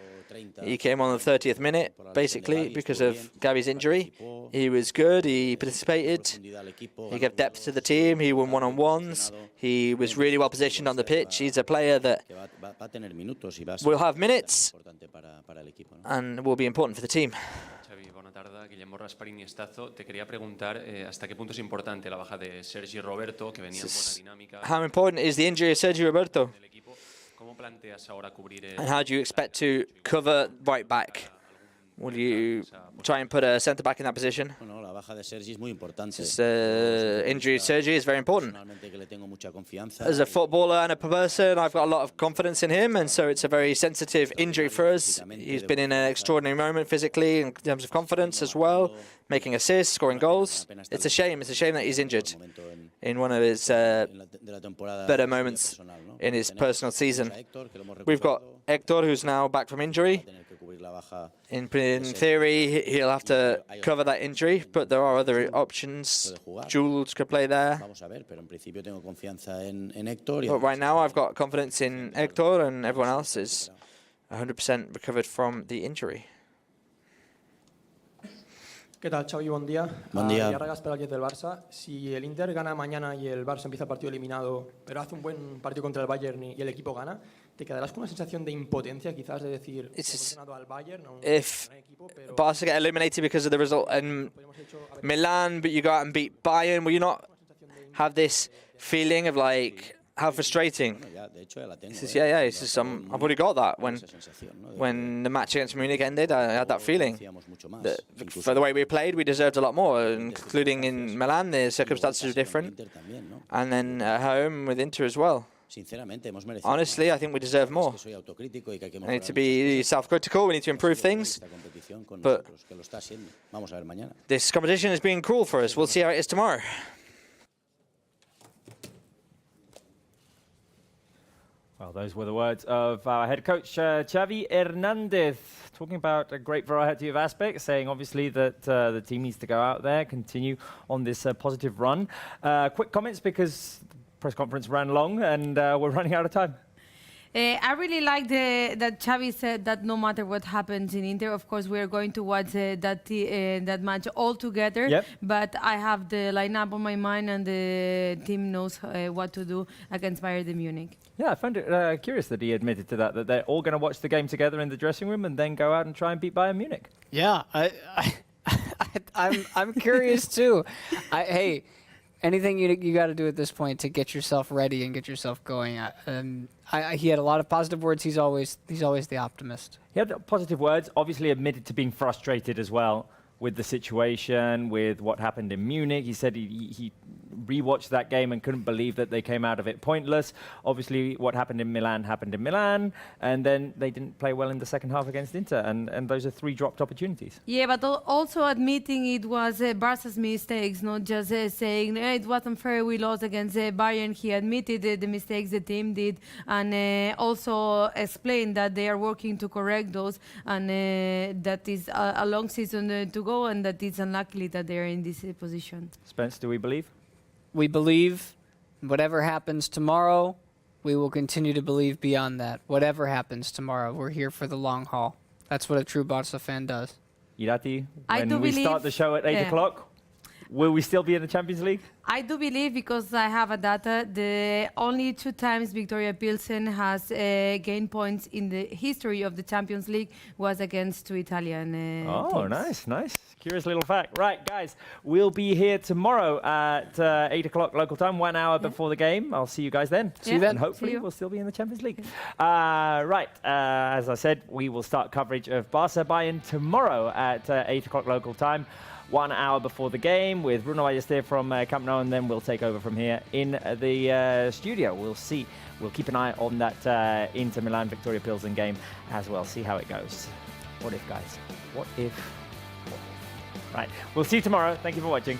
He came on the 30th minute, basically, because of Xavi's injury. He was good, he participated, he gave depth to the team, he won one-on-ones, he was really well positioned on the pitch. He's a player that will have minutes and will be important for the team. Xavi, bona tarda. Guillermo Rasparini Estazo. Te quería preguntar hasta qué punto es importante la baja de Sergi Roberto, que venía en buena dinámica. How important is the injury of Sergi Roberto? ¿Cómo planteas ahora cubrir And how do you expect to cover right back? Will you try and put a centre back in that position? This injury of Sergi is very important. As a footballer and a person, I've got a lot of confidence in him, and so it's a very sensitive injury for us. He's been in an extraordinary moment physically in terms of confidence as well, making assists, scoring goals. It's a shame. It's a shame that he's injured in one of his better moments in his personal season. We've got Hector, who's now back from injury. In theory, he'll have to cover that injury, but there are other options. Jules could play there. But right now, I've got confidence in Hector, and everyone else is 100% recovered from the injury. ¿Qué tal, Xavi? Buen día. Buen día. Villarreal para el 10 del Barça. Si el Inter gana mañana y el Barça empieza el partido eliminado, pero hace un buen partido contra el Bayern y el equipo gana, ¿te quedarás con una sensación de impotencia, quizás, de decir, hemos ganado al Bayern? If Barca get eliminated because of the result in Milan, but you go out and beat Bayern, will you not have this feeling of like, how frustrating? He says, yeah. He says, I've already got that. When the match against Munich ended, I had that feeling. That for the way we played, we deserved a lot more, including in Milan, the circumstances were different. And then at home with Inter as well. Honestly, I think we deserve more. We need to be self-critical, we need to improve things. But this competition has been cruel for us. We'll see how it is tomorrow. Well, those were the words of our head coach, Xavi Hernandez, talking about a great variety of aspects, saying obviously that the team needs to go out there, continue on this positive run. Quick comments because the press conference ran long and we're running out of time. I really like that Xavi said that no matter what happens in Inter, of course, we are going to watch that match all together. Yep. But I have the lineup on my mind, and the team knows what to do against Bayern Munich. Yeah, I found it curious that he admitted to that they're all going to watch the game together in the dressing room and then go out and try and beat Bayern Munich. Yeah, I'm curious too. Hey, anything you got to do at this point to get yourself ready and get yourself going. He had a lot of positive words. He's always the optimist. He had positive words. Obviously, admitted to being frustrated as well with the situation, with what happened in Munich. He said he rewatched that game and couldn't believe that they came out of it pointless. Obviously, what happened in Milan, and then they didn't play well in the second half against Inter, and those are 3 dropped opportunities. Yeah, but also admitting it was Barca's mistakes, not just saying it wasn't fair, we lost against Bayern. He admitted the mistakes the team did, and also explained that they are working to correct those, and that is a long season to go, and that it's unlikely that they are in this position. Spence, do we believe? We believe. Whatever happens tomorrow, we will continue to believe beyond that. Whatever happens tomorrow, we're here for the long haul. That's what a true Barca fan does. Irati, I do when we believe- start the show at 8 o'clock, will we still be in the Champions League? I do believe, because I have a data, the only 2 times Victoria Pilsen has gained points in the history of the Champions League was against 2 Italian teams. Nice. Curious little fact. Right, guys, we'll be here tomorrow at 8 o'clock local time, 1 hour before the game. I'll see you guys then. See you then. And hopefully we'll still be in the Champions League. As I said, we will start coverage of Barca Bayern tomorrow at 8 o'clock local time. 1 hour before the game with Bruno Ballester from Camp Nou, and then we'll take over from here in the studio. We'll keep an eye on that Inter Milan Victoria Pilsen game as well, see how it goes. What if, guys? What if? Right, we'll see you tomorrow. Thank you for watching.